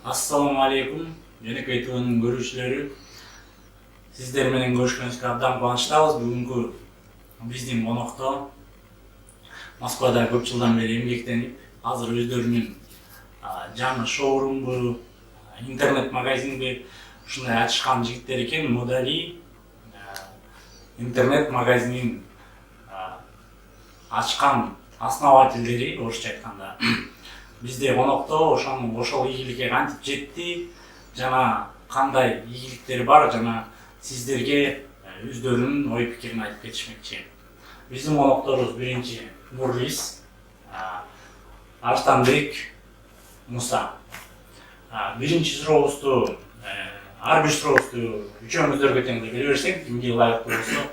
Assalamu alaikum. Жөнөкөй ТV'нин көрүүчүлөрү. Сиздер менен көрүшкөнүбүзгө абдан кубанычтабыз. Бүгүнкү биздин конокто Москвада көп жылдан бери эмгектенип, азыр өздөрүнүн жаңы шоурумду, интернет магазинди ушундай ачышкан жигиттер экен. Модали интернет магазинин ачкан основательдери, орусча айтканда. Бизде конокто ошол ийгиликке кантип жетти, жана кандай ийгиликтери бар, жана сиздерге өздөрүнүн ой пикирин айтып кетишмекчи. Биздин конокторубуз биринчи Нурлис, Арстанбек, Муса. Биринчи сурообузду, ар бир сурообузду үчөөңүздөргө тең бере берсек, кимге ылайыктуу болсо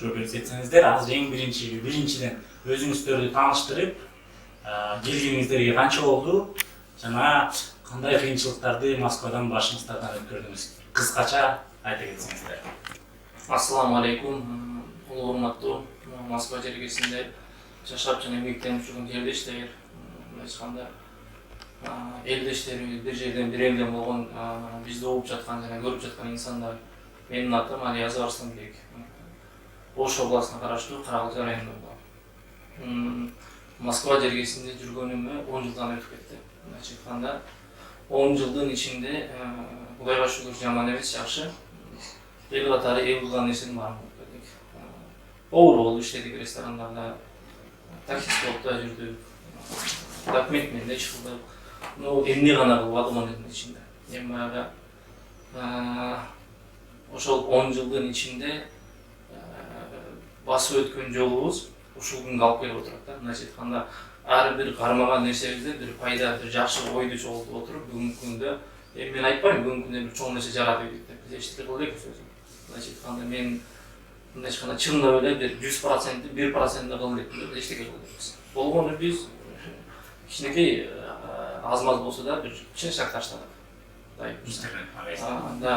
жооп көрсөтсөңүздөр. Азыр эң биринчиден өзүңүздөрдү тааныштырып, келгениңиздерге канча болду жана кандай кыйынчылыктарды Москвадан башыңыздардан өткөрдүңүз? Кыскача айта кетсеңиздер. Ассаламу алейкум, улуу урматтуу Москва жергесинде жашап жана эмгектенип жүргөн элдештер, айтканда элдештерибиз бир жерден бир элден болгон бизди угуп жаткан жана көрүп жаткан инсандар. Менин атым Алиязов Арстанбек. Ош областына караштуу Карагөз районунда. Москва жергесинде жүргөнүмө 10 жылдан өтүп кетти. Мындайча айтканда 10 жылдын ичинде Кудайга шүгүр жаман эмес, жакшы. Эл катары эл кылган нерсени баарын кылып келдик. Повар болуп иштедик ресторандарда, таксист болуп да жүрдүк, документ менен да иш кылдык. Эмне гана кылбадык 10 жылдын ичинде. Эми баягы ошол 10 жылдын ичинде басып өткөн жолубуз ушул күнгө алып келип отурат да. Мындайча айтканда ар бир кармаган нерсебизде бир пайда, бир жакшы ойду чогултуп отуруп бүгүнкү күндө мен айтпайм бүгүнкү күндө бир чоң нерсе жаратып ийдик деп. Биз эчтеке кылып элекпиз өзү. Мындайча айтканда мен мындайча айтканда чындап эле бир 100%, 1% кылып элек, эчтеке кылып элекпиз. Болгону биз кичинекей аз-маз болсо да бир чечак таштадык. Кудай буйрса. Да,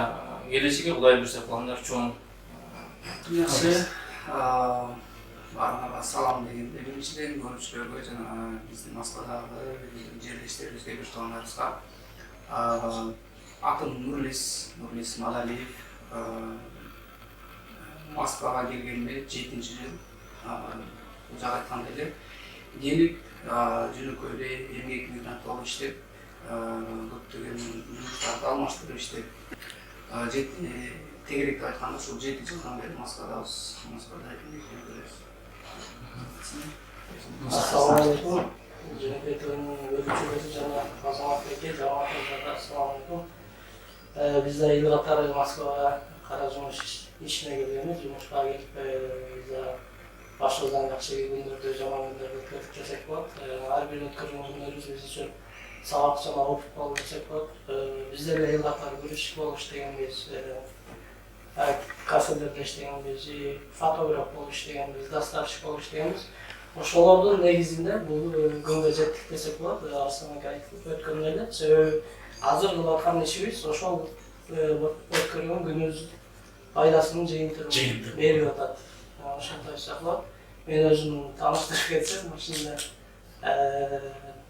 келечекке Кудай буйрса пландар чоң. Жакшы. Баарыңарга салам дегенде биринчиден көрүүчүлөргө жана биздин Москвадагы жерлештерибизге, бир туугандарыбызга. Атым Нурлис Мадалиев. Москвага келгениме 7-жыл. Ужак айтканда эле келип, жөнөкөй эле эмгек мигрант болуп иштеп, көптөгөн жумуштарды алмаштырып иштеп, тегерек деп айтканда ушул 7 жылдан бери Москвадабыз. Москвада эмгектенип жүрөбүз. Ассаламу алейкум. Жөнөкөй ТВ'нин көрүүчүлөрү жана Азаматбекке, Жаматовго ассаламу алейкум. Биз да эл катары Москвага кара жумуш ишине келгенбиз, жумушка келип, башыбыздан жакшы күндөрдү, жаман күндөрдү өткөрүп жүрсек болот. Ар бир өткөргөн күнөрүбүз биз үчүн сабак жана опыт болуп жүрсек болот. Биз деле эл катары күрөшчү болуп иштегенбиз, кафелерде иштегенбиз, фотограф болуп иштегенбиз, доставщик болуп иштегенбиз. Ошолордун негизинде бул күнгө жеттик десек болот. Арстанбек айтып өткөндөй эле. Себеби азыр кылып аткан ишибиз ошол өткөргөн күнүбүз пайдасынын жыйынтыгын берип атат. Ошондой айтсак болот. Мен өзүм тааныштырып кетсем, ушунда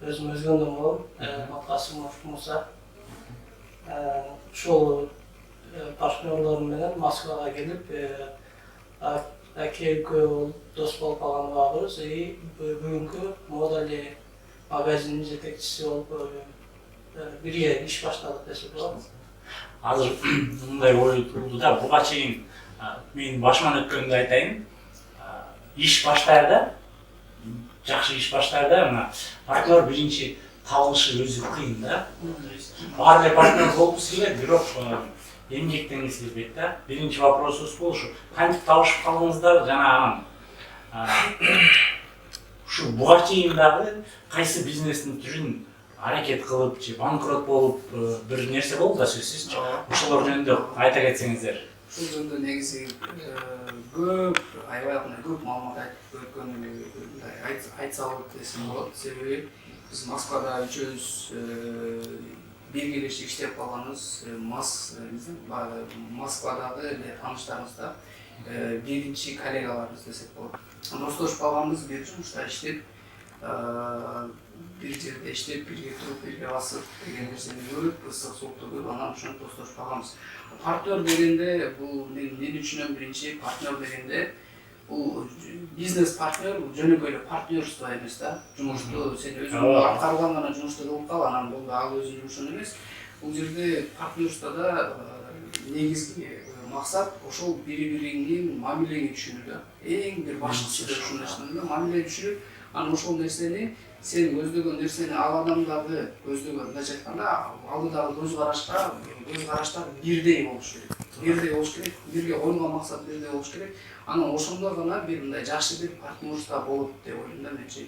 өзүм өзгөндөн болом. Маткасымов Муса. Ушул партнерлорум менен Москвага келип, экөө дос болуп калганыбыз, бүгүнкү Модали магазинин жетекчиси болуп бирге иш баштадык десек болот. Азыр мындай ой туулду да, буга чейин мен башыман өткөнүндө айтайын. Иш баштайыр да, жакшы иш баштайыр да, мына партнер биринчи табылышы өзү кыйын да. Баары эле партнер болгусу келет, бирок эмгектенгиси келбейт да. Биринчи вопросубуз бул ушу кантип табышып калдыңыздар жана ушу буга чейин дагы кайсы бизнестин түрүн аракет кылып же банкрот болуп бир нерсе болду да сөзсүз. Ошолор жөнүндө айта кетсеңиздер. Ушул жөнүндө негизи көп, аябай көп маалымат айтып өткөнү айтса болот десем болот. Себеби биз Москвада үчөөбүз биргелешип иштеп калганбыз. Москвадагы эле тааныштарыбызда биринчи коллегаларыбыз десек болот. Достош баламыз бир жумушта иштеп, бирге иштеп, бирге туруп, бирге басып деген нерсени көрүп, ысык суукту көрүп, анан ошентип достошуп калганбыз. Партнер дегенде бул мен түшүнөм биринчи партнер дегенде бул бизнес партнер жөнөкөй эле партнерство эмес да. Жумушту сен өзүң аткарылган гана жумушту кылып кал, анан бул ал өзүнүн жумушун эмес. Бул жерде партнерствода негизги максат ошол бири-бириңдин мамилеңи түшүнүү. Эң бир башкысы ушул нерсени мамиле түшүнүп, анан ошол нерсени сен көздөгөн нерсени ал адамдарды көздөгөн, мындайча айтканда, алдыдагы көз караштар бирдей болуш керек. Бирдей болуш керек, бирге койгон максат бирдей болуш керек. Анан ошондо гана бир мындай жакшы бир партнерство болот деп ойлойм да менчи.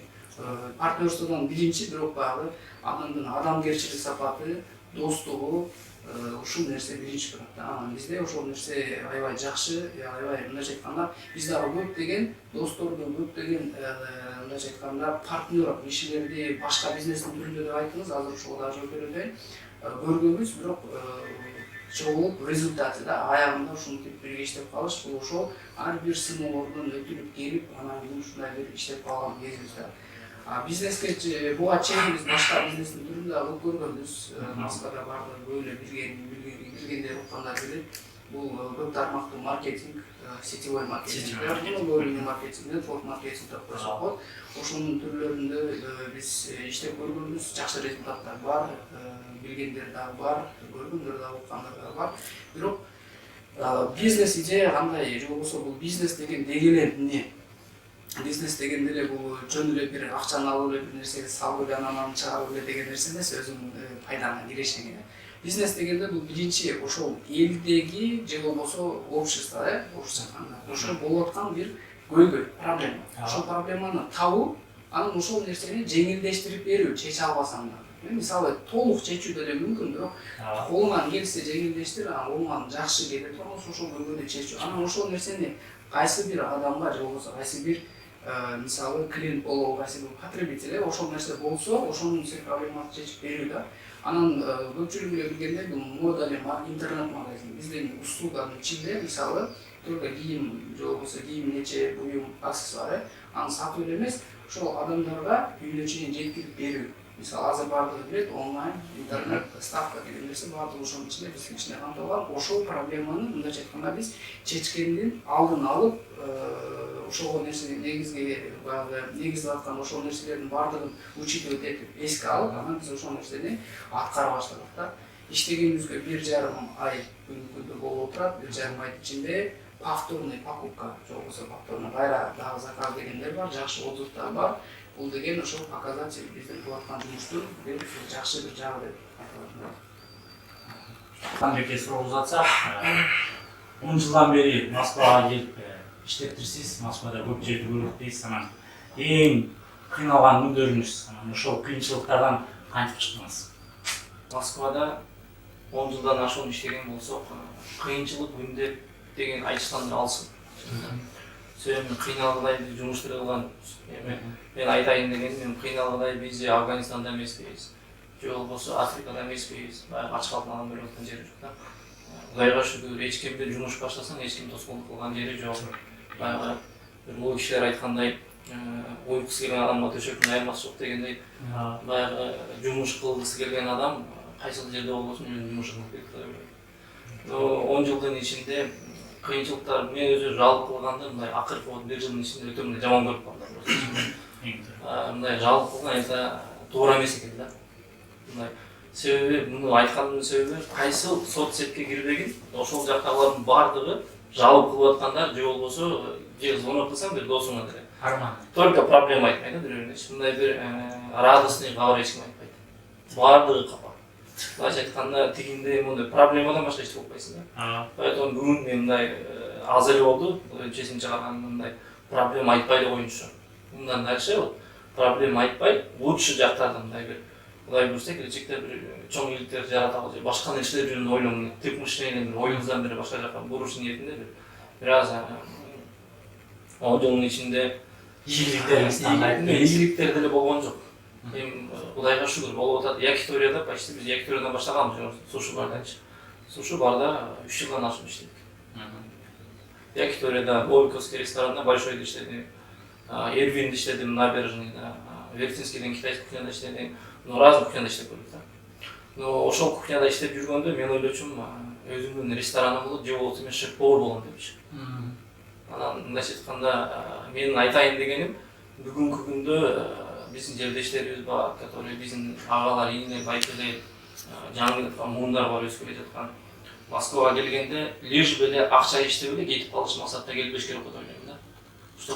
Партнерстводон биринчи бирок баягы адамдын адамгерчилик сапаты, достугу, ушул нерсе биринчи турат да. Анан бизде ошол нерсе аябай жакшы, аябай мындайча айтканда, биз дагы көптөгөн досторду, көптөгөн мындайча айтканда партнер кишилерди башка бизнестин түрүндө деп айттыңыз, азыр ошого дагы жооп берет көргөнбүз, бирок чогулуп результаты да аягында ушинтип бирге иштеп калыш, бул ошол ар бир сыноолордон өтүлүп келип, анан ушундай бир иштеп калган кезибиз да. Бизнеске буга чейин биз башка бизнестин түрүндө кылып көргөнбүз. Москвада баардыгы көп эле билгендер уккандар билет. Бул көп тармактуу маркетинг, сетевой маркетинг, лояльный маркетинг, нетворк маркетинг деп коюшат болот. Ошонун түрлөрүндө биз иштеп көргөнбүз, жакшы результаттар бар, билгендер дагы бар, көргөндөр дагы уккандар дагы бар. Бирок бизнес идея кандай, же болбосо бул бизнес деген дегеле эмне? Бизнес дегенде эле бул жөн эле бир акчаны алып эле бир нерсеге салып эле анан чыгарып эле деген нерсе эмес, өзүңүн пайдаңа кирешеңе. Бизнес дегенде бул биринчи ошол элдеги же болбосо общество, орусча айтканда, ошол болуп аткан бир көйгөй, проблема. Ошол проблеманы табуу, анан ошол нерсени жеңилдештирип берүү, чече албасаң да. Мисалы толук чечүү деле мүмкүн, бирок колуңан келсе жеңилдештир, анан колуңан жакшы келе турган ошол көйгөйдү чечүү. Анан ошол нерсени кайсы бир адамга же болбосо кайсы бир мисалы клиент болобу, кайсы бир потребитель ошол нерсе болсо, ошонун сен проблеманы чечип берүү да. Анан көпчүлүк эле билгендей, бул мода эле интернет магазин. Биздин услуганын ичинде мисалы только кийим же болбосо кийим нече буюм аксессуар, аны сатуу эле эмес, ошол адамдарга үйүнө чейин жеткирип берүү. Мисалы азыр баардыгы билет, онлайн, интернет, доставка деген нерсе баардыгы ошонун ичинде биздин ичинде камтылган. Ошол проблеманы мындайча айтканда биз чечкендин алдын алып, ошол нерсени негизги баягы негизделип аткан ошол нерселердин баардыгын учитывать этип, эске алып, анан биз ошол нерсени аткара баштадык да. Иштегенибизге 1,5 ай күндө болуп турат, 1,5 айдын ичинде повторный покупка, же болбосо повторный кайра дагы заказ дегендер бар, жакшы отзывдар бар. Бул деген ошол показатель биздин кылып аткан жумуштун бир жакшы бир жагы деп айтылат. Кандайке суроо узатсак, 10 жылдан бери Москвага келип иштептирсиз, Москвада көп жерди көрдүк дейсиз, анан эң кыйналган күндөрүңүз, анан ошол кыйынчылыктардан кантип чыктыңыз? Москвада 10 жылдан ашуун иштеген болсок, кыйынчылык күндөр деген айтыштан алсын. Себеби кыйналгандай жумуштар кылганбыз. Мен айтайын дегеним, мен кыйналгандай биз Афганистанда эмеспиз, же болбосо Африкада эмеспиз, баягы ач калып алган бир өткөн жери жок да. Кудайга шүгүр, эч кимди жумуш баштасаң, эч ким тоскоолдук кылган жери жок. Баягы бир улуу кишилер айткандай, уйкусы келген адамга төшөктүн айырмасы жок дегендей, баягы жумуш кылгысы келген адам кайсыл жерде болбосун өзүнүн жумушун кылып кетет деп ойлойм. 10 жылдын ичинде кыйынчылыктар мен өзү жалпы кылганда мындай акыркы 1 жылдын ичинде өтө мындай жаман көрүп калдым. Мындай жалпы кылган айта туура эмес экен да. Мындай себеби муну айткандын себеби кайсыл соцсетке кирбегин, ошол жактагылардын баардыгы жалпы кылып аткандар же болбосо же звонок кылсаң бир досуңа деле. Только проблема айтпайт да бирөөнө. Мындай бир радостный кабар эч ким айтпайт. Баардыгы капа. Башка айтканда тигинде мындай проблемадан башка эч болбойсуң да. Поэтому бүгүн мен мындай аз эле болду, чечим чыгарган мындай проблема айтпай эле коюнчу. Мындан дальше проблема айтпай, лучше жактарды мындай бир Кудай буйрса келечекте бир чоң ийгиликтер жаратабыз же башка нерселер жөнүндө ойлону, тип мышление бир оюңуздан бир башка жака буруш ниетинде бир аз 10 жылдын ичинде ийгиликтер деле болгон жок. Эми Кудайга шүгүр болуп атат. Якиторияда почти биз Якиториядан баштаганбыз, сушу бардачы. Сушу барда 3 жылдан ашып иштедик. Якиторияда Лойковский ресторанында большойдо иштедим. Эрвинде иштедим, набережныйда. Вертинскийден китайский кухняда иштедим, разный кухняда иштеп көрдүк да. Но ошол кухняда иштеп жүргөндө мен ойлочумун өзүмдүн рестораным болот, же болбосо мен шеф-повар болом депчи. Анан мындайча айтканда менин айтайын дегеним бүгүнкү күндө биздин жердештерибиз бар, которые биздин агалар, ийнелер, байкелер, жаңы жаткан муундар бар, өсүп келе жаткан. Москвага келгенде лишь эле акча иштеп эле кетип калыш максатта келбеш керек деп ойлойм да.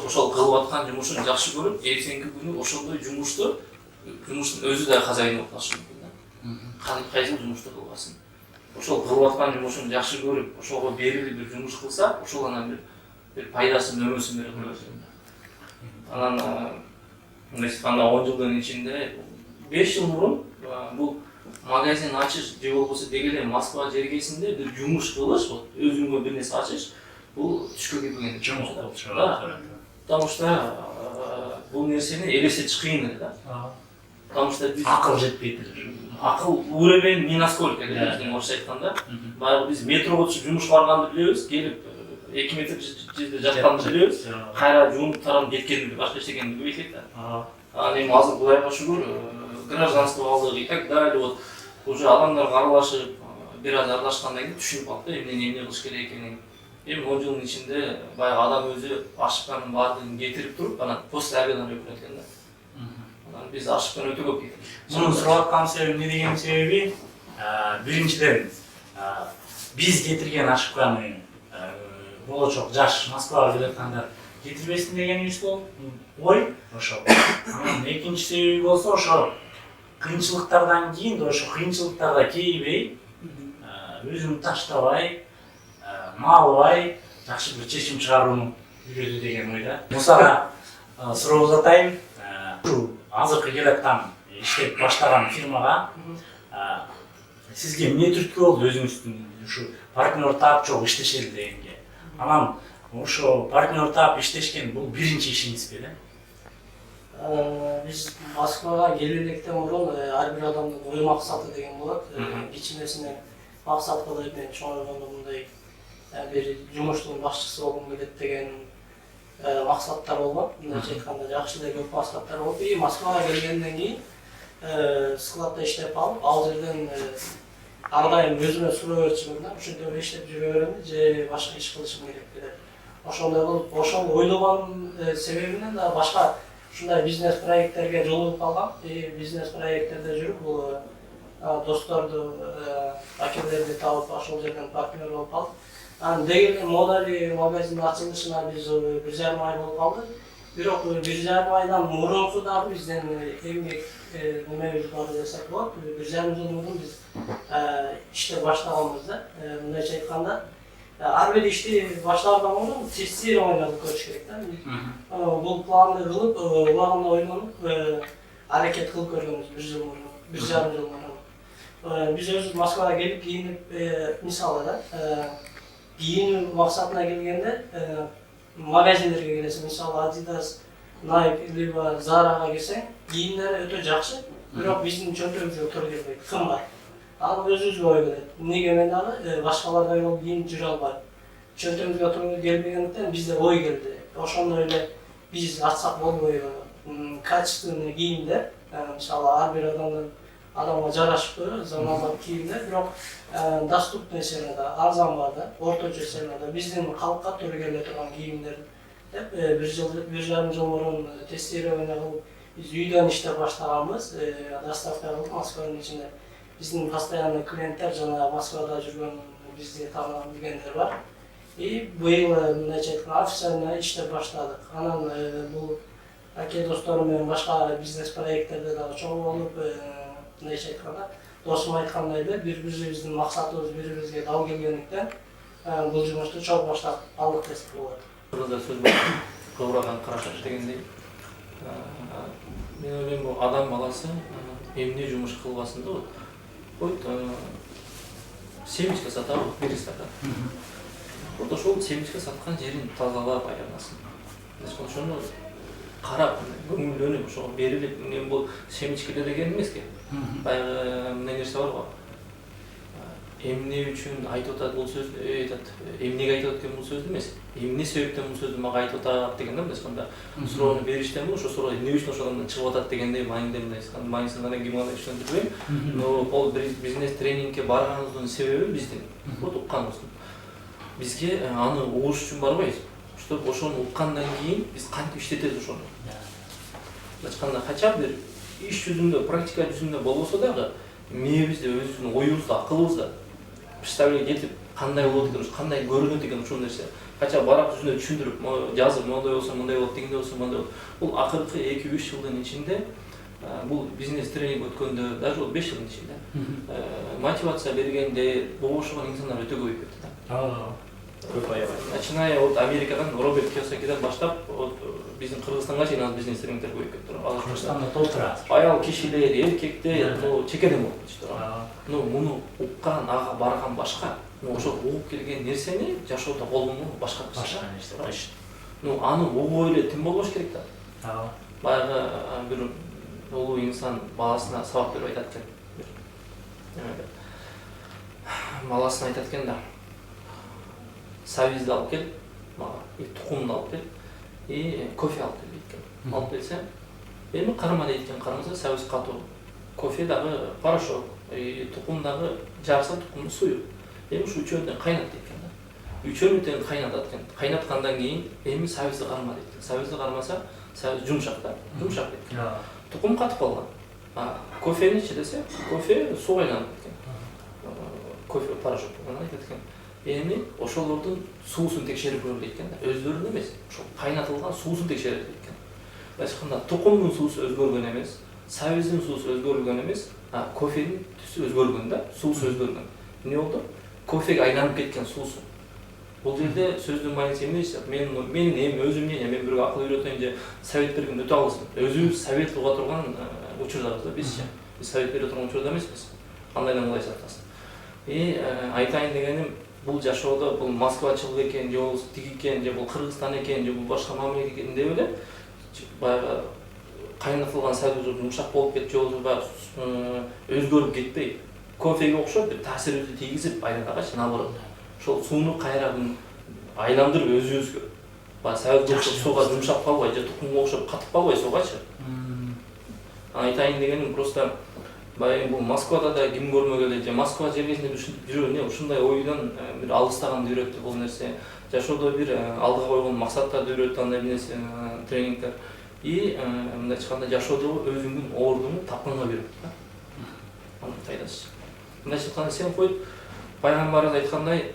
Ошол кылып аткан жумушун жакшы көрүп, эртеңки күнү ошондой жумуштун өзү да хозяин болуп калышы мүмкүн да. Кайсы жумушту кылбасын. Ошол кылып аткан жумушун жакшы көрүп, ошого берилип бир жумуш кылса, ошол анан бир пайдасын, өмөсүн берип коет да. Анан мындайча айтканда 10 жылдын ичинде 5 жыл мурун бул магазин ачыш же болбосо деги эле Москва жергесинде бир жумуш кылыш, өзүңө бир нерсе ачыш, бул түшкө кирбеген жумуш болуп чыгат. Потому что бул нерсени элестетиш кыйын эле да. Потому что биз Акыл жетпейт эле. Акыл уровень не насколько эле орусча айтканда. Баягы биз метрого түшүп жумушка барганды билебиз, келип 2 метр жерде жатканды билебиз, кайра жуунуп таранып кеткенди, башка эчтекени билбей элек да. Анан эми азыр Кудайга шүгүр, гражданство алдык и так далее, вот уже адамдарга аралашып, бир аз аралашкандан кийин түшүнүп алып да, эмне кылыш керек экенин. Эми 10 жылдын ичинде баягы адам өзү ашыкканын баардыгын кетирип туруп, анан после обедан өкүнөт экен да. Анан биз ашыккан өтө көп кетип. Муну сурап аткан себеби эмне деген себеби? Биринчиден биз кетирген ашыкканы болочок жаш Москвага келаткандар кетирбесин дегенибиз болуп ой ошол. Анан экинчи себеби болсо ошо кыйынчылыктардан кийин ошо кыйынчылыктарда кейибей, өзүн таштабай, маалыбай жакшы бир чечим чыгарууну үйрөтүү деген ойда. Мусага суроо узатайын. Азыркы келаткан иштеп баштаган фирмага сизге эмне түрткү болду өзүңүздүн ушу партнер таап чогуу иштешели дегенге? Анан ошо партнер таап иштешкен бул биринчи ишиңизби эле? Биз Москвага келбелектен мурун ар бир адамдын ой максаты деген болот. Кичинесинен максат кылып мен чоңойгондо мындай бир жумуштун башчысы болгум келет деген максаттар болгон. Мындайча айтканда жакшы эле көп максаттар болуп, Москвага келгенден кийин складда иштеп алып, ал жерден ар дайым өзүмө суроо берчүмүн да, ушинтип иштеп жүрө беремби же башка иш кылышым керек деп. Ошондой кылып, ошол ойлогон себебинен да башка ушундай бизнес проекттерге жолугуп калгам. Бизнес проекттерде жүрүп, бул досторду, акелерди таап, ошол жерден партнер болуп калдык. Анан деги эле Модави магазин ачылышына биз 1,5 ай болуп калды. Бирок 1,5 айдан мурунку дагы бизден эмгек немебиз бар десек болот. 1,5 жыл мурун биз иштеп баштаганбыз да. Мындайча айтканда, ар бир ишти баштаардан мурун тестирование кылып көрүш керек да. Бул планды кылып, убагында ойлонуп, аракет кылып көргөнбүз 1 жыл мурун, 1,5 жыл мурун. Биз өзүбүз Москвага келип кийинип, мисалы да, кийинүү максатына келгенде магазиндерге келесиң, мисалы Adidas, Nike либо Zara'га келсең, кийимдери өтө жакшы, бирок биздин чөнтөгүбүзгө туура келбейт, кымбат. Ал өзүбүзгө ой келет. Эмнеге мен дагы башкалардай болуп кийинип жүрө албайм. Чөнтөгүбүзгө туура келбегендиктен бизде ой келди. Ошондой эле биз ачсак болбойбу? Качественный кийимдер, мисалы ар бир адамга жарашыптуу заманбап кийимдер, бирок доступный ценада, арзан баада, орточо ценада биздин калкка туура келе турган кийимдер деп 1,5 жыл мурун тестирование кылып биз үйдөн иштеп баштаганбыз. Доставка кылып Москванын ичинде биздин постоянный клиенттер жана Москвада жүргөн бизди таанып билгендер бар. Быйыл мындайча айтканда официально иштеп баштадык. Анан бул аке досторум менен башка бизнес проекттерде дагы чоң болуп, мындайча айтканда, досум айткандай эле, бири-бирибиздин максатыбыз бири-бирибизге дал келгендиктен бул жумушту чоң баштап алдык десек болот. Burada söz var, kıvragan karakaş degендей. Мен ойлойм, бул адам баласы эмне жумуш кылбасын да, койт семечка сатабы, бир стакан. Вот ошол семечка саткан жерин тазалап аянасын. Ошону карап, көңүлдөнүп, ошого берилип, бул семечка деген эмес экен. Баягы эмне нерсе бар го. эмне үчүн айтып атат бул сөздү, айтат, эмнеге айтып атат бул сөздү эмес, эмне себептен бул сөздү мага айтып атат деген да, мындай айтканда суроону бериштен бул ошо суроо эмне үчүн ошол адамдан чыгып атат дегендей маанилде мындай айтканда маанисин гана ким гана түшүндүрбөйм. Но ол бизнес тренингке барганыбыздын себеби биздин вот укканыбыздын. Бизге аны угуш үчүн барбайбыз. Чтобы ошону уккандан кийин биз кантип иштетебиз ошону. Ачканда кача бир иш жүзүндө, практика жүзүндө болбосо дагы мээбизде, өзүбүздүн оюбузда, акылыбызда представление этип кандай болот экен, кандай көрүнөт экен ушул нерсе. Кача барак жүзүндө түшүндүрүп, жазып моундай болсо мындай болот, дегенде болсо мындай болот. Бул акыркы 2-3 жылдын ичинде бул бизнес тренинг өткөндө, даже 5 жылдын ичинде мотивация бергенде бошогон инсандар өтө көбөйүп кетти да. Көп аябай. Начиная от Америкадан, Роберт Кийосакиден баштап, биздин Кыргызстанга чейин аз бизнес тренингдер көбөйүп кетти. Кыргызстанда толтура. Аял кишилер, эркектер, чекеден болуп кетишти. Муну уккан, ага барган башка. Ошол угуп келген нерсени жашоодо колдонуу башка нерсе. Аны угуп эле тим болбош керек да. Баягы бир улуу инсан баласына сабак берип айтат экен. Баласына айтат экен да. Сабизди алып кел, мага тукумду алып кел, кофе алып кел дейт экен. Алып келсем, эми карма дейт экен, кармаса сабиз катуу. Кофе дагы порошок, тукум дагы жарса тукумду суу. Эми ушу үчөөнү кайнат дейт экен да. Үчөөнү тең кайнатат экен. Кайнаткандан кийин эми сабизди карма дейт экен. Сабизди кармаса, сабиз жумшак да, жумшак дейт экен. Тукум катып калган. Кофени ичи десе, кофе сууга айланып кеткен. Кофе порошок болгон айтат экен. Эми ошолордун суусун текшерип көрөлү дейт экен да. Өздөрүнүн эмес, ошол кайнатылган суусун текшерели дейт экен. Айтканда тукумдун суусу өзгөргөн эмес, сабиздин суусу өзгөрүлгөн эмес, кофенин түсү өзгөргөн да, суусу өзгөргөн. Эмне болду? Кофеге айланып кеткен суусу. Бул жерде сөздүн мааниси эмне десе, менин эми өзүм мен бирөөгө акыл үйрөтөйүн же совет берген өтө алысмын. Өзүбүз совет уга турган учурдабыз да, биз совет бере турган учурда эмеспиз. Кандайдан кылай сактасын. Айтайын дегеним, бул жашоодо бул москвачылык экен, же болбосо тиги экен, же бул Кыргызстан экен, же бул башка мамлекет экен деп эле баягы кайнатылган сабиз жумшак болуп кетип, же болбосо өзгөрүп кетпей, кофеге окшоп бир таасирибизди тийгизип айнадагычы наоборот. Ошол сууну кайра айландырып өзүбүзгө. Баягы сабиз сууга жумшап калбай, же тукумга окшоп катып калбай сугачы. Айтайын дегеним просто баягы бул Москвада да ким көрмөгөн эле, же Москва жергесинде жүргөн ушундай ойдон бир алыстаганды үйрөттү бул нерсе. Жашоодо бир алдыга койгон максаттарды үйрөттү андай нерсе тренингдер. Мындай айтканда жашоодогу өзүңдүн ордуңду тапканга үйрөттү да. Аны пайдасы. Мындай айтканда сен койт, пайгамбарыбыз айткандай,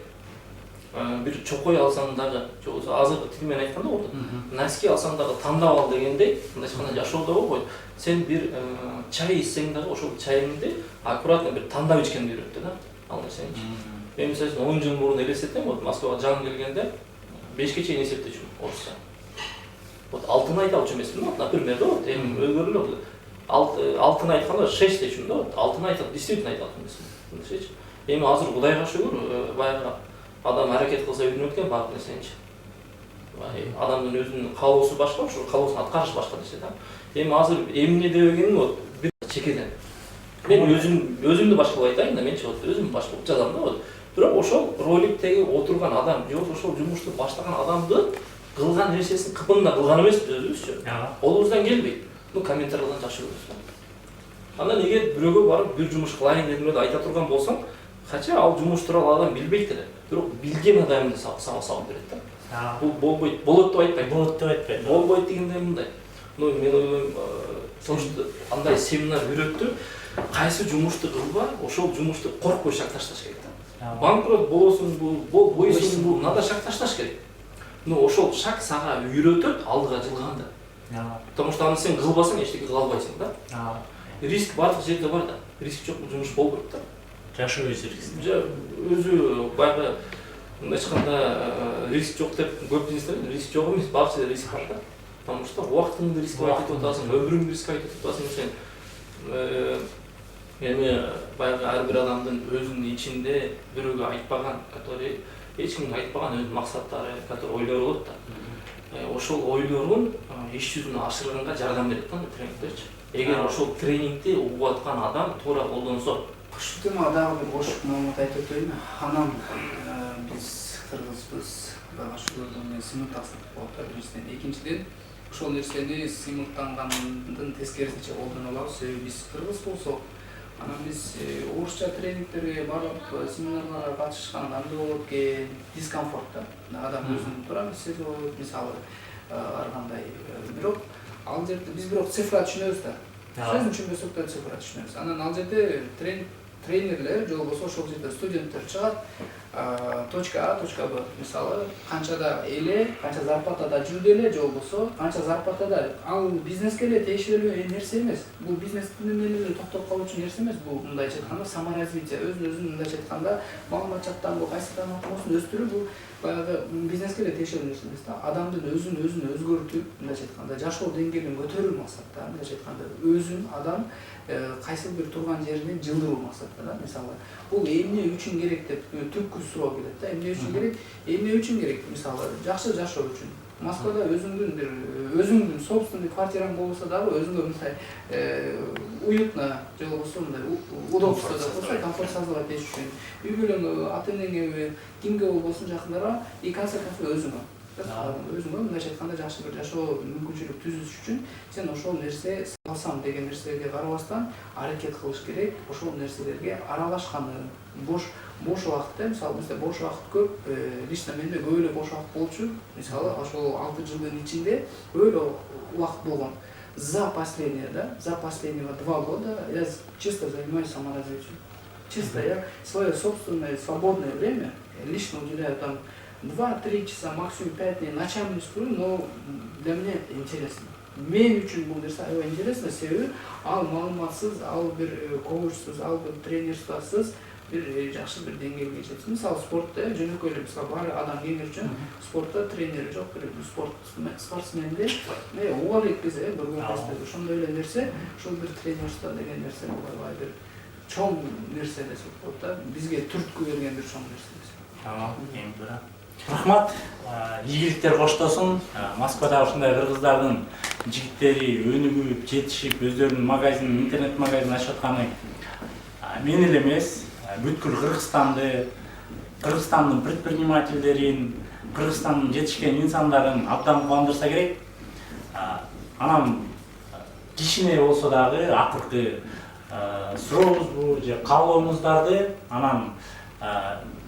бир чокой алсаң дагы, же болбосо азыркы тил менен айтканда болот. Носки алсаң дагы тандап ал дегендей, мындай айтканда жашоодогу койт. Сен бир чай ичсең дагы ошол чайыңды аккуратно бир тандап ичкенди үйрөттү да. Ал нерсени. Мен мисалы үчүн 10 жыл мурун элестетем, вот Москвага жаңы келгенде 5ке чейин эсептечүмүн орусча. Вот алтын айта алчу эмесмин да, например, да, вот эми өзгөрүлөт. Алтын айтканда 6 дечүмүн да, вот алтын айтат, действительно айта алчу эмесмин. Эми азыр Кудайга шүгүр, баягы адам аракет кылса үйрөнөт экен баардык нерсеничи. Адамдын өзүнүн каалоосу башка, ошол каалоосун аткарыш башка нерсе да. Эми азыр эмне дебегеним вот бир чекеден. Мен өзүмдү башкалап айтайын да, менчи вот өзүм башкалап жазам да вот. Бирок ошол роликтеги отурган адам, же ошол жумушту баштаган адамды кылган нерсесин кыпында кылган эмеспиз өзүбүзчү. Колубуздан келбейт. Комментариялардан жакшы көрөбүз да. Андан эгер бирөөгө барып бир жумуш кылайын деп айта турган болсоң, кача ал жумуш тууралуу адам билбейт эле. Бирок билген адамды салып берет да. Бул болбойт, болот деп айтпайт. Болот деп айтпайт. Болбойт дегенде мындай. Мен ойлойм, ошто андай семинар үйрөттү. Кайсы жумушту кылба, ошол жумушту коркпой шакташташ керек да. Банкрот болосуң бул, бойсуң бул, надо шакташташ керек. Но ошол шак сага үйрөтөт алдыга жылганды. Потому что аны сен кылбасаң эчтеке кыла албайсың да. Риск бардык жерде бар да. Риск жок жумуш болбойт да. Жашы өзү риск. Өзү баягы мындай айтканда риск жок деп көп бизнестер риск жок эмес, баардык жерде риск бар да. Потому что убактыңды рискке айтып атасың, өмүрүңдү рискке айтып атасың сен. Эми баягы ар бир адамдын өзүнүн ичинде бирөөгө айтпаган, который эч кимге айтпаган өз максаттары, который ойлору болот да. Ошол ойлорун иш жүзүнө ашырганга жардам берет да тренингдерчи. Эгер ошол тренингди угуп аткан адам туура колдонсо, Ушул темага дагы бир кош маалымат айтып өтөйүн. Анан биз кыргызбыз, дагы ошолордон мен сыймыкташтык болуп атат биринчиден. Экинчиден, ошол нерсени сыймыктангандын тескерисинче колдоно алабыз. Себеби биз кыргыз болсок, анан биз орусча тренингтерге барып, семинарларга катышканда андай болот экен, дискомфорт да. Адам өзүн туура эмес сезип алат, мисалы ар кандай. Бирок ал жерде биз бирок цифра түшүнөбүз да. Сөзүн түшүнбөсөк да цифра түшүнөбүз. Анан ал жерде тренерлер же болбосо ошол жерде студенттер чыгат. Точка А, точка Б. Мисалы, канчада эле, канча зарплатада жүрдү эле, же болбосо канча зарплатада. Ал бизнеске эле тиешелүү нерсе эмес. Бул бизнес менен эле токтоп калуучу нерсе эмес. Бул мындайча айтканда саморазвитие, өзүн мындайча айтканда маалымат жактан кайсы тармакты өстүрүү, бул баягы бизнеске эле тиешелүү нерсе эмес да. Адамдын өзүн өзгөртүп, мындайча айтканда жашоо деңгээлин көтөрүү максатта, мындайча айтканда өзүн адам кайсы бир турган жеринен жылдыруу максатта да. Мисалы, бул эмне үчүн керек деп түпкү суроо келет да. Эмне үчүн керек? Эмне үчүн керек? Мисалы, жакшы жашоо үчүн. Москвада өзүңдүн собственный квартираң болбосо дагы өзүңө мындай уютно, же болбосо мындай удобство да болсо, комфорт создавать этиш үчүн. Үй бүлөңө, ата энеңе, кимге болбосун жакындарга и конце концов өзүңө. Өзүңө мындайча айтканда жакшы бир жашоо мүмкүнчүлүк түзүш үчүн сен ошол нерсе алсам деген нерселерге карабастан аракет кылыш керек. Ошол нерселерге аралашканы, бош убакытта, мисалы бизде бош убакыт көп, лично менде көп эле бош убакыт болчу. Мисалы, ошол 6 жылдын ичинде көп эле убакыт болгон. За последнего 2 года я чисто занимаюсь саморазвитием. Чисто я свое собственное свободное время лично уделяю там 2-3 часа, максимум 5 дней, ночами сплю, но для меня это интересно. Мен үчүн бул нерсе аябай интересно, себеби ал маалыматсыз, ал бир коучсуз, ал бир тренерсиз бир жакшы бир деңгээлге жетсин. Мисалы, спортто жөнөкөй эле, мисалы, бар адам кеңер үчүн спортто тренери жок, бир спортсменде уга элек биз бир көргөнбүз. Ошондой эле нерсе, ушул бир тренерство деген нерсе аябай бир чоң нерсе десек болот да. Бизге түрткү берген бир чоң нерсе. Тамам, эң туура. Рахмат, ийгиликтер коштосун. Москвада ушундай кыргыздардын жигиттери өнүгүп, жетишип, өздөрүнүн магазин, интернет магазин ачып атканы мен эле эмес, бүткүл Кыргызстандын предпринимательдерин, Кыргызстандын жетишкен инсандарын абдан кубандырса керек. Анан кичине болсо дагы акыркы сурообузду же каалооңуздарды анан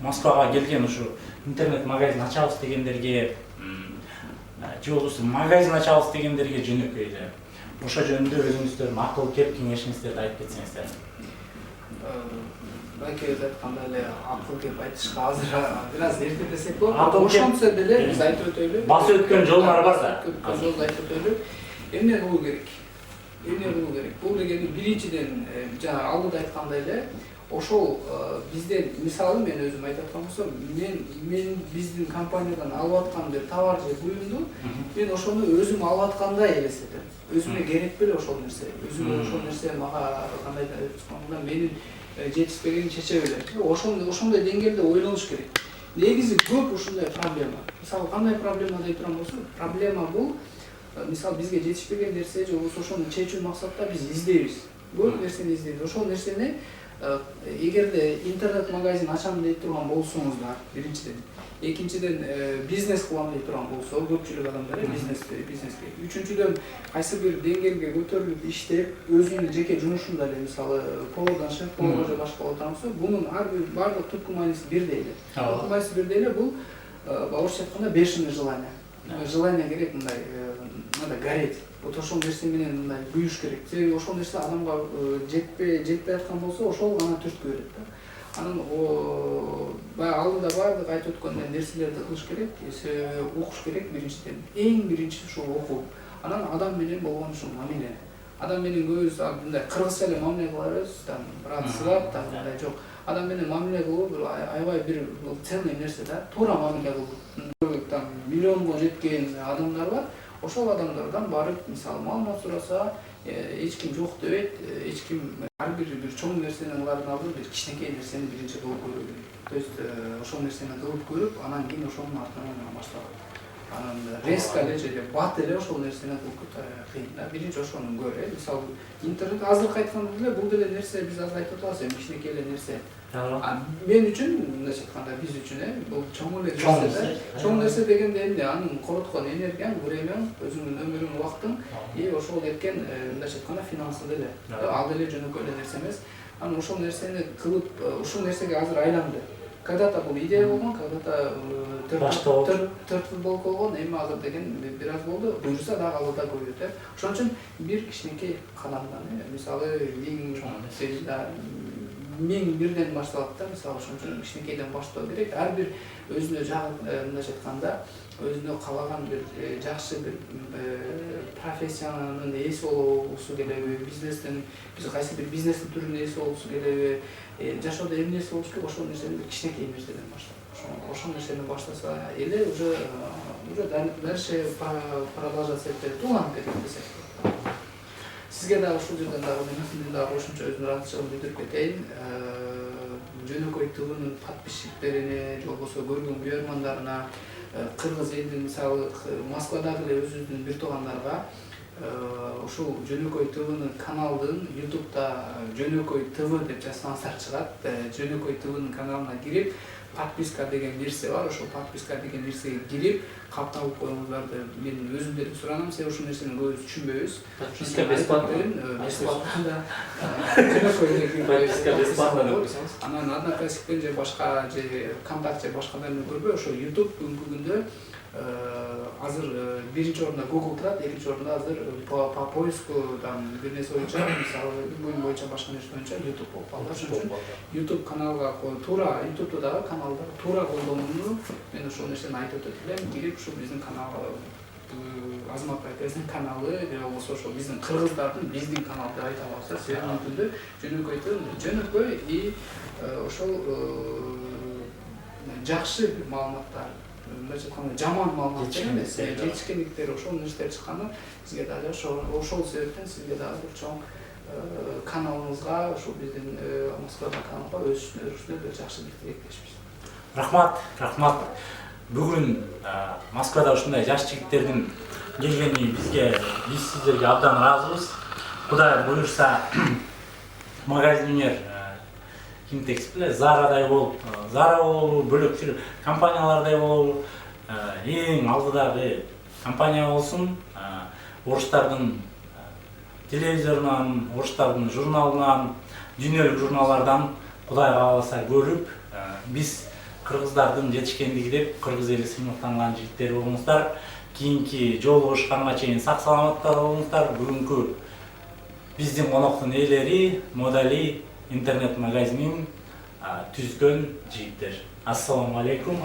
Москвага келген ушу интернет магазин ачабыз дегендерге, же болбосо магазин ачабыз дегендерге жөнөкөй эле ошо жөнүндө өзүңүздөрдүн акыл кеп кеңешиңиздерди айтып кетсеңиздер. Балки өз айткандай эле акыл кеп айтышка азыр бир аз эрте десек болот. Ошончо деле биз айтып өтөлү. Басып өткөн жолдор бар да. Өткөн жолду айтып өтөлү. Эмне кылуу керек? Бул дегени биринчиден жана алдыда айткандай эле ошол бизден, мисалы мен өзүм айтып аткан болсом, мен биздин компаниядан алып аткан бир товар же буюмду мен ошону өзүм алып аткандай элестетем. Өзүмө керек беле ошол нерсе. Өзүмө ошол нерсе мага кандай айтканда менин жетишпеген чече беле. Ошондой деңгээлде ойлонуш керек. Негизи көп ушундай проблема. Мисалы, кандай проблема деп турам болсо, проблема бул мисалы бизге жетишпеген нерсе же болбосо ошону чечүү максатта биз издейбиз. Көп нерсени издейбиз. Ошол нерсени эгерде интернет магазин ачам деп турган болсоңуздар, биринчиден. Экинчиден, бизнес кылам деп турган болсо, көпчүлүк адамдар бизнеске. Үчүнчүдөн, кайсы бир деңгээлге көтөрүлүп иштеп, өзүнүн жеке жумушунда эле, мисалы, повардан шеф-повар же башка болуп турса, бунун бардык түпкү мааниси бирдей эле. Түпкү мааниси бирдей эле, бул орусча айтканда бешеное желание. Желание керек мындай, надо гореть. Вот ошол нерсе менен мындай күйүш керек. Себеби ошол нерсе адамга жетпей аткан болсо, ошол гана түрткү берет да. Анан баягы алдыда баардык айтып өткөн нерселерди кылыш керек, окуш керек биринчиден. Эң биринчи ушул окуу. Анан адам менен болгон ушул мамиле. Адам менен көбүбүз мындай кыргызча эле мамиле кылабыз, там брат сылап, там мындай жок. Адам менен мамиле кылуу бир аябай бир ценный нерсе да. Туура мамиле кылуу. Там миллионго жеткен адамдар бар. Ошол адамдардан барып, мисалы, маалымат сураса, эч ким жок дебейт, эч ким ар бир чоң нерсенин алардын алдын бир кичинекей нерсени биринчи кылып көрүү керек. То есть ошол нерсени кылып көрүп, анан кийин ошонун артынан башталат. анан резко эле же бат эле ошол нерсени кылып кыйын да. Биринчи ошону көрө. Мисалы интернет азыркы айтканда деле бул деле нерсе биз азыр айтып атабыз, эми кичинекей эле нерсе. Мен үчүн, мындайча айтканда, биз үчүн бул чоң эле нерсе да. Чоң нерсе дегенде эмне? Анын короткон энергияң, времяң, өзүңдүн өмүрүң, убактың и ошол кеткен, мындайча айтканда, финансы деле. Ал деле жөнөкөй эле нерсе эмес. Анан ошол нерсени кылып, ушул нерсеге азыр айланды. Когда-то бул идея болгон, когда-то тыртыл болгон, эми азыр деген бир аз болду. Буюрса дагы алда көбөйөт. Ошон үчүн бир кичинекей кадамдан, мисалы 1001ден башталат да, мисалы ошон үчүн кичинекейден баштоо керек. Ар бир өзүнө мындайча айтканда, өзүнө каалаган бир жакшы бир профессиянын ээси болобузу келеби, бизнестин, биз кайсы бир бизнестин түрүнүн ээси болобузу келеби, жашоодо эмне нерсе болуш керек, ошол нерсени бир кичинекей нерседен баштап, ошол нерсени баштаса эле уже дальше продолжать этип уланып кетет десек. Сизге дагы ушул жерден мен дагы ошончо өзүмдүн ыраазычылыгымды билдирип кетейин. Жөнөкөй ТВнын подписчиктерине, же болбосо көргөн күйөрмандарына, кыргыз элдин мисалы Москвадагы эле өзүбүздүн бир туугандарга ушул Жөнөкөй ТВнын каналдын YouTube'да Жөнөкөй ТВ деп жазсаңыздар чыгат. Жөнөкөй ТВнын каналына кирип, подписка деген нерсе бар. Ошол подписка деген нерсеге кирип, капталып коюңуздарды мен өзүмдөн суранам. Себеби ушул нерсени көбүбүз түшүнбөйбүз. Подписка бесплатно. Бесплатно да. Подписка бесплатно деп койсоңуз. Анан Однокласниктен же башка же ВКонтакте башкалардан көрбөй, ошо YouTube бүгүнкү күндө азыр биринчи орунда Google турат, экинчи орунда азыр по поискудан бир нерсе боюнча, мисалы буюм боюнча башка нерсе боюнча YouTube болуп калды. Ошон үчүн YouTube каналга туура, YouTube'да дагы каналдар туура колдонууну мен ошол нерсени айтып өтөт элем. Кирип ушу биздин каналга Азамат Байкезин каналы, же болбосо ошо биздин кыргыздардын биздин канал деп айта алабыз. Себеби мүмкүндө жөнөкөй и ошол жакшы маалыматтар, мындайча айтканда жаман маалыматтар эмес, жетишкендиктер ошол нерселер чыкканда сизге дагы ошол себептен сизге дагы бир чоң каналыңызга, ошол биздин Москвада каналга өсүшүнө бир жакшы бир тилектешпиз. Рахмат. Бүгүн Москвада ушундай жаш жигиттердин келгени биз сиздерге абдан ыраазыбыз. Кудай буюрса магазиндер Кинтекс беле Зарадай болуп, Зара болобу, бөлөк компаниялардай болобу, эң алдыдагы компания болсун, орустардын телевизорунан, орустардын журналынан, дүйнөлүк журналдардан Кудай кааласа көрүп, биз кыргыздардын жетишкендиги деп кыргыз эли сыймыктанган жигиттер болуңуздар. Кийинки жолугушканга чейин сак саламатта болуңуздар. Бүгүнкү биздин коноктун ээлери, модели интернет магазинин түзгөн жигиттер. Ассаламу алейкум.